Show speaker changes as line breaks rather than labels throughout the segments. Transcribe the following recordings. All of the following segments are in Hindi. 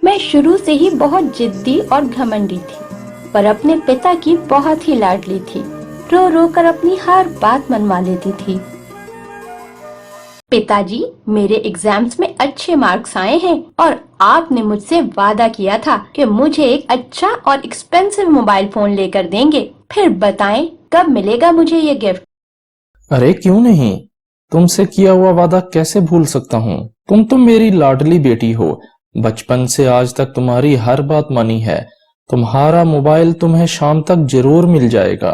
मैं शुरू से ही बहुत जिद्दी और घमंडी थी, पर अपने पिता की बहुत ही लाडली थी। रो रो कर अपनी हर बात मनवा लेती थी। पिताजी, मेरे एग्जाम्स में अच्छे मार्क्स आए हैं और आपने मुझसे वादा किया था कि मुझे एक अच्छा और एक्सपेंसिव मोबाइल फोन लेकर देंगे। फिर बताएं कब मिलेगा मुझे ये गिफ्ट?
अरे क्यों नहीं, तुमसे किया हुआ वादा कैसे भूल सकता हूँ। तुम तो मेरी लाडली बेटी हो। बचपन से आज तक तुम्हारी हर बात मानी है। तुम्हारा मोबाइल तुम्हें शाम तक जरूर मिल जाएगा।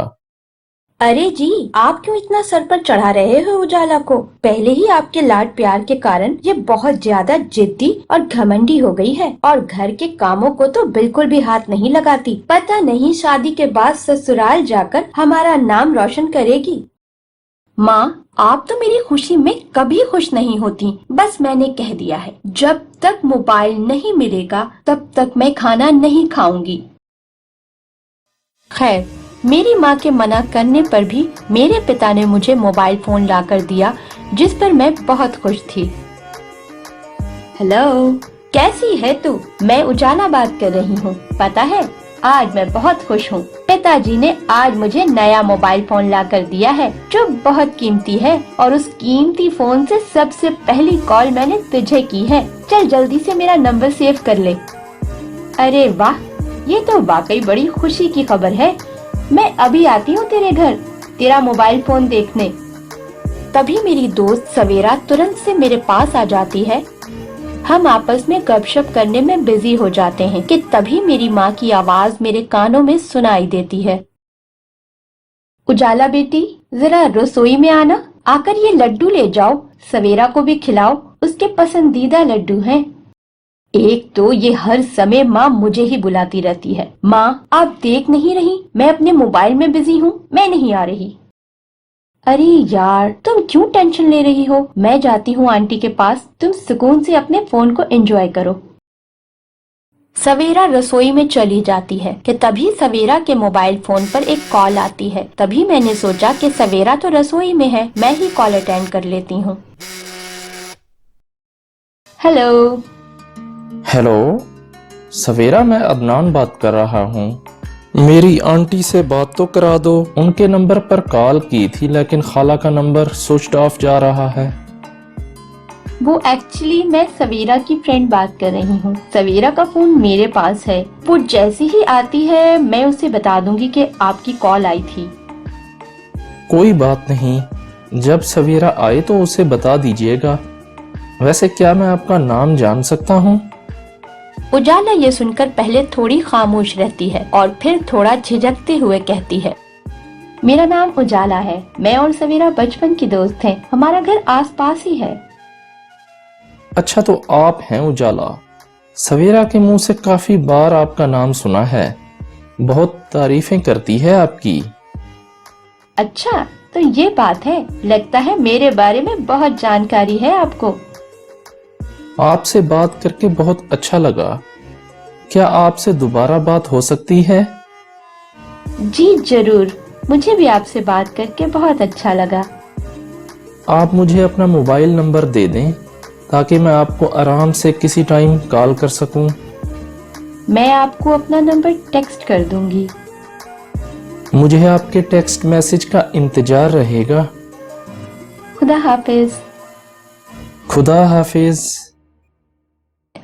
अरे जी, आप क्यों इतना सर पर चढ़ा रहे हो उजाला को? पहले ही आपके लाड प्यार के कारण ये बहुत ज्यादा जिद्दी और घमंडी हो गई है और घर के कामों को तो बिल्कुल भी हाथ नहीं लगाती। पता नहीं शादी के बाद ससुराल जाकर हमारा नाम रोशन करेगी। माँ, आप तो मेरी खुशी में कभी खुश नहीं होती। बस मैंने कह दिया है, जब तक मोबाइल नहीं मिलेगा तब तक मैं खाना नहीं खाऊंगी। खैर, मेरी माँ के मना करने पर भी मेरे पिता ने मुझे मोबाइल फोन लाकर दिया, जिस पर मैं बहुत खुश थी। हेलो, कैसी है तू? मैं उजाला बात कर रही हूँ। पता है, आज मैं बहुत खुश हूँ। पिताजी ने आज मुझे नया मोबाइल फोन लाकर दिया है, जो बहुत कीमती है, और उस कीमती फोन से सबसे पहली कॉल मैंने तुझे की है। चल जल्दी से मेरा नंबर सेव कर ले। अरे वाह, ये तो वाकई बड़ी खुशी की खबर है। मैं अभी आती हूँ तेरे घर, तेरा मोबाइल फोन देखने। तभी मेरी दोस्त सवेरा तुरंत से मेरे पास आ जाती है। हम आपस में गपशप करने में बिजी हो जाते हैं कि तभी मेरी माँ की आवाज मेरे कानों में सुनाई देती है। उजाला बेटी, जरा रसोई में आना। आकर ये लड्डू ले जाओ, सवेरा को भी खिलाओ, उसके पसंदीदा लड्डू हैं। एक तो ये हर समय माँ मुझे ही बुलाती रहती है। माँ, आप देख नहीं रही मैं अपने मोबाइल में बिजी हूँ, मैं नहीं आ रही। अरे यार, तुम क्यों टेंशन ले रही हो? मैं जाती हूँ आंटी के पास, तुम सुकून से अपने फोन को एंजॉय करो। सवेरा रसोई में चली जाती है कि तभी सवेरा के मोबाइल फोन पर एक कॉल आती है। तभी मैंने सोचा कि सवेरा तो रसोई में है, मैं ही कॉल अटेंड कर लेती हूँ। हेलो।
हेलो सवेरा, मैं अदनान बात कर रहा हूँ। मेरी आंटी से बात तो करा दो। उनके नंबर पर कॉल की थी, लेकिन खाला का नंबर स्विच्ड ऑफ जा रहा है।
वो एक्चुअली मैं सवेरा की फ्रेंड बात कर रही हूँ। सवेरा का फोन मेरे पास है। वो जैसी ही आती है मैं उसे बता दूंगी कि आपकी कॉल आई थी।
कोई बात नहीं, जब सवेरा आए तो उसे बता दीजिएगा। वैसे क्या मैं आपका नाम जान सकता हूँ?
उजाला ये सुनकर पहले थोड़ी खामोश रहती है और फिर थोड़ा झिझकते हुए कहती है, मेरा नाम उजाला है। मैं और सवेरा बचपन की दोस्त हैं। हमारा घर आसपास ही है।
अच्छा, तो आप हैं उजाला। सवेरा के मुंह से काफी बार आपका नाम सुना है। बहुत तारीफें करती है आपकी।
अच्छा, तो ये बात है। लगता है मेरे बारे में बहुत जानकारी है आपको।
आपसे बात करके बहुत अच्छा लगा। क्या आपसे दोबारा बात हो सकती है?
जी जरूर, मुझे भी आपसे बात करके बहुत अच्छा लगा।
आप मुझे अपना मोबाइल नंबर दे दें ताकि मैं आपको आराम से किसी टाइम कॉल कर सकूं।
मैं आपको अपना नंबर टेक्स्ट कर दूंगी।
मुझे आपके टेक्स्ट मैसेज का इंतजार रहेगा।
खुदा हाफिज।
खुदा हाफिज।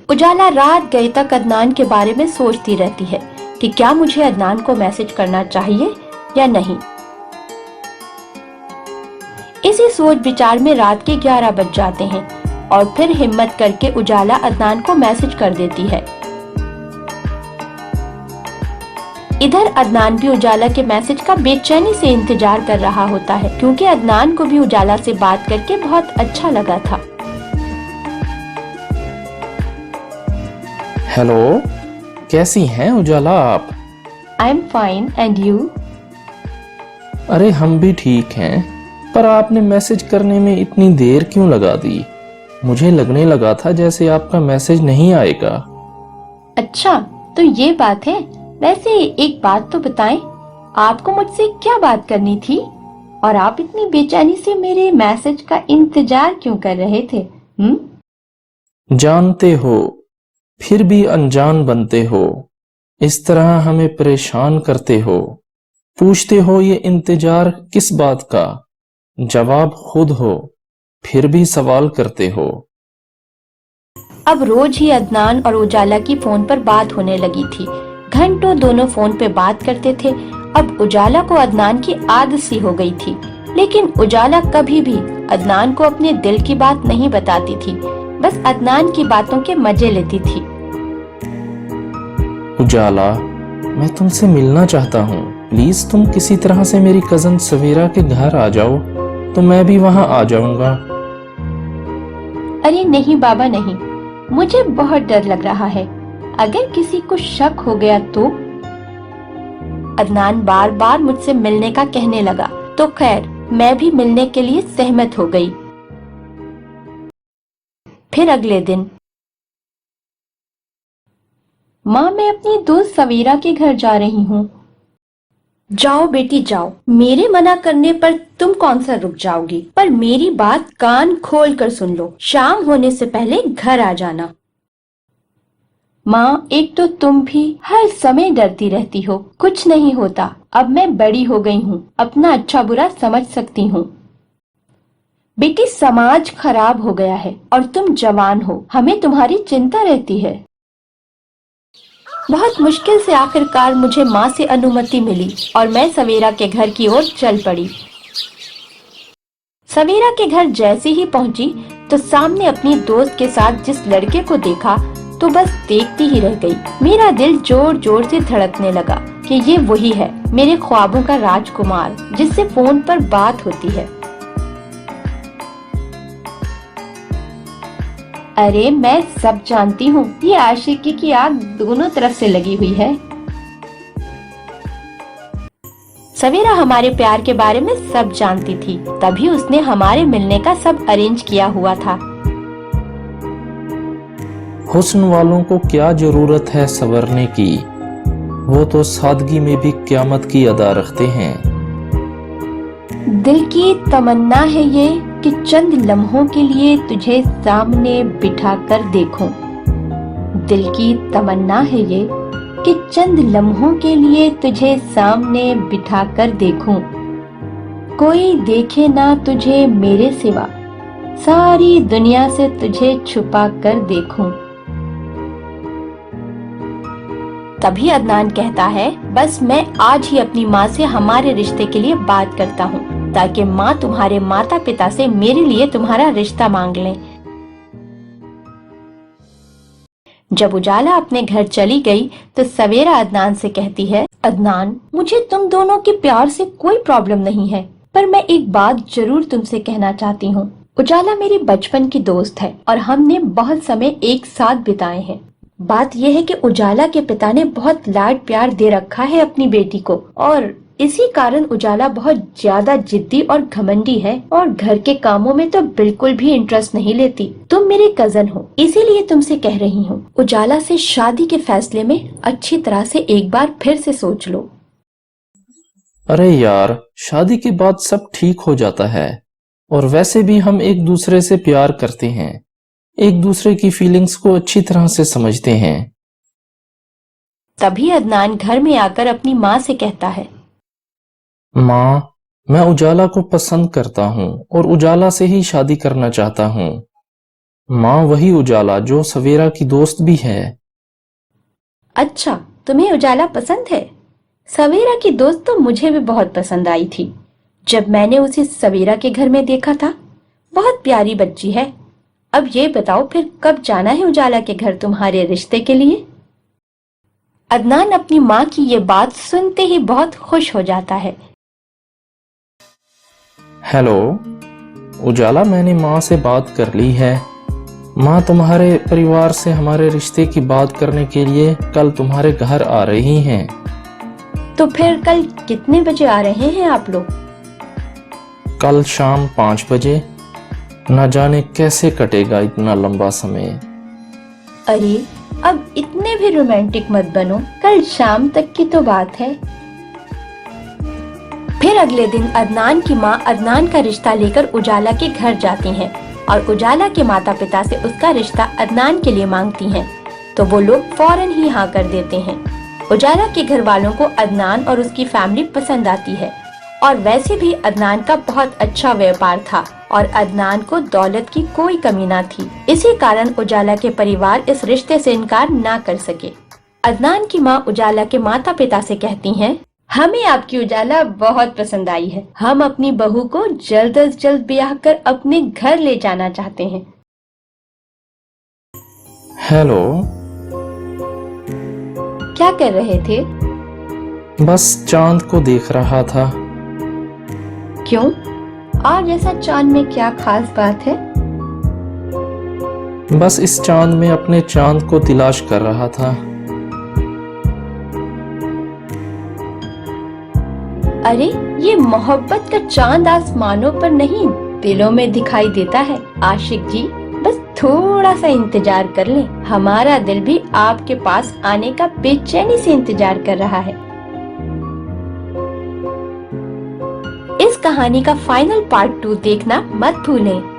उजाला रात गए तक अदनान के बारे में सोचती रहती है कि क्या मुझे अदनान को मैसेज करना चाहिए या नहीं। इसी सोच विचार में रात के 11 बज जाते हैं और फिर हिम्मत करके उजाला अदनान को मैसेज कर देती है। इधर अदनान भी उजाला के मैसेज का बेचैनी से इंतजार कर रहा होता है, क्योंकि अदनान को भी उजाला से बात करके बहुत अच्छा लगा था।
हेलो, कैसी हैं उजाला आप?
I am fine, and you?
अरे हम भी ठीक हैं, पर आपने मैसेज करने में इतनी देर क्यों लगा दी? मुझे लगने लगा था जैसे आपका मैसेज नहीं आएगा।
अच्छा, तो ये बात है। वैसे एक बात तो बताएं, आपको मुझसे क्या बात करनी थी और आप इतनी बेचैनी से मेरे मैसेज का इंतजार क्यों कर रहे थे?
जानते हो, फिर भी अनजान बनते हो, इस तरह हमें परेशान करते हो, पूछते हो ये इंतजार किस बात का, जवाब खुद हो, फिर भी सवाल करते हो।
अब रोज ही अदनान और उजाला की फोन पर बात होने लगी थी। घंटों दोनों फोन पे बात करते थे। अब उजाला को अदनान की आदत सी हो गई थी, लेकिन उजाला कभी भी अदनान को अपने दिल की बात नहीं बताती थी, बस अदनान की बातों के मजे लेती थी।
उजाला, मैं तुमसे मिलना चाहता हूँ, प्लीज तुम किसी तरह से मेरी कजन सवेरा के घर आ जाओ, तो मैं भी वहाँ आ जाऊंगा।
अरे नहीं बाबा नहीं, मुझे बहुत डर लग रहा है, अगर किसी को शक हो गया तो। अदनान बार बार मुझसे मिलने का कहने लगा, तो खैर मैं भी मिलने के लिए सहमत हो गई। फिर अगले दिन, माँ मैं अपनी दोस्त सवीरा के घर जा रही हूँ। जाओ बेटी जाओ, मेरे मना करने पर तुम कौन सा रुक जाओगी, पर मेरी बात कान खोल कर सुन लो, शाम होने से पहले घर आ जाना। माँ एक तो तुम भी हर समय डरती रहती हो, कुछ नहीं होता, अब मैं बड़ी हो गई हूँ, अपना अच्छा बुरा समझ सकती हूँ। बेटी समाज खराब हो गया है और तुम जवान हो, हमें तुम्हारी चिंता रहती है। बहुत मुश्किल से आखिरकार मुझे माँ से अनुमति मिली और मैं सवेरा के घर की ओर चल पड़ी। सवेरा के घर जैसे ही पहुंची तो सामने अपनी दोस्त के साथ जिस लड़के को देखा तो बस देखती ही रह गई। मेरा दिल जोर जोर से धड़कने लगा कि ये वही है, मेरे ख्वाबों का राजकुमार जिससे फोन पर बात होती है। अरे मैं सब जानती हूँ, ये आशिकी की आग दोनों तरफ से लगी हुई है। सवेरा हमारे प्यार के बारे में सब जानती थी, तभी उसने हमारे मिलने का सब अरेंज किया हुआ था।
हुस्न वालों को क्या जरूरत है संवरने की, वो तो सादगी में भी क़यामत की अदा रखते हैं।
दिल की तमन्ना है ये कि चंद लम्हों के लिए तुझे सामने बिठा कर देखूं। दिल की तमन्ना है ये कि चंद लम्हों के लिए तुझे सामने बिठा कर देखूं। कोई देखे ना तुझे मेरे सिवा, सारी दुनिया से तुझे छुपा कर देखूं। तभी अदनान कहता है, बस मैं आज ही अपनी माँ से हमारे रिश्ते के लिए बात करता हूँ, ताकि माँ तुम्हारे माता पिता से मेरे लिए तुम्हारा रिश्ता मांग लें। जब उजाला अपने घर चली गई तो सवेरा अदनान से कहती है, अदनान मुझे तुम दोनों के प्यार से कोई प्रॉब्लम नहीं है, पर मैं एक बात जरूर तुमसे कहना चाहती हूँ। उजाला मेरी बचपन की दोस्त है और हमने बहुत समय एक साथ बिताए हैं। बात यह है कि उजाला के पिता ने बहुत लाड प्यार दे रखा है अपनी बेटी को, और इसी कारण उजाला बहुत ज्यादा जिद्दी और घमंडी है और घर के कामों में तो बिल्कुल भी इंटरेस्ट नहीं लेती। तुम मेरे कजन हो, इसीलिए तुमसे कह रही हूँ, उजाला से शादी के फैसले में अच्छी तरह से एक बार फिर से सोच लो।
अरे यार, शादी के बाद सब ठीक हो जाता है, और वैसे भी हम एक दूसरे से प्यार करते हैं, एक दूसरे की फीलिंग्स को अच्छी तरह से समझते हैं।
तभी अदनान घर में आकर अपनी माँ से कहता है,
माँ, मैं उजाला को पसंद करता हूँ और उजाला से ही शादी करना चाहता हूँ। माँ, वही उजाला जो सवेरा की दोस्त भी है।
अच्छा, तुम्हें उजाला पसंद है? सवेरा की दोस्त तो मुझे भी बहुत पसंद आई थी जब मैंने उसे सवेरा के घर में देखा था। बहुत प्यारी बच्ची है। अब ये बताओ फिर कब जाना है उजाला के घर तुम्हारे रिश्ते के लिए? अदनान अपनी माँ की ये बात सुनते ही बहुत खुश हो जाता है।
हेलो उजाला, मैंने माँ से बात कर ली है। माँ तुम्हारे परिवार से हमारे रिश्ते की बात करने के लिए कल तुम्हारे घर आ रही हैं।
तो फिर कल कितने बजे आ रहे हैं आप लोग?
कल शाम 5 बजे। न जाने कैसे कटेगा इतना लंबा समय।
अरे अब इतने भी रोमांटिक मत बनो, कल शाम तक की तो बात है। फिर अगले दिन अदनान की माँ अदनान का रिश्ता लेकर उजाला के घर जाती हैं और उजाला के माता पिता से उसका रिश्ता अदनान के लिए मांगती हैं। तो वो लोग फौरन ही हाँ कर देते हैं। उजाला के घर वालों को अदनान और उसकी फैमिली पसंद आती है और वैसे भी अदनान का बहुत अच्छा व्यापार था और अदनान को दौलत की कोई कमी ना थी। इसी कारण उजाला के परिवार इस रिश्ते से इनकार ना कर सके। अदनान की माँ उजाला के माता पिता से कहती हैं, हमें आपकी उजाला बहुत पसंद आई है। हम अपनी बहू को जल्द से जल्द ब्याह कर अपने घर ले जाना चाहते हैं।
हेलो,
क्या कर रहे थे?
बस चांद को देख रहा था।
क्यों? आज ऐसा चांद में क्या खास बात है?
बस इस चांद में अपने चांद को तलाश कर रहा था।
अरे, ये मोहब्बत का चांद आसमानों पर नहीं, दिलों में दिखाई देता है। आशिक जी, बस थोड़ा सा इंतजार कर लें। हमारा दिल भी आपके पास आने का बेचैनी से इंतजार कर रहा है। इस कहानी का फाइनल पार्ट 2 देखना मत भूलें।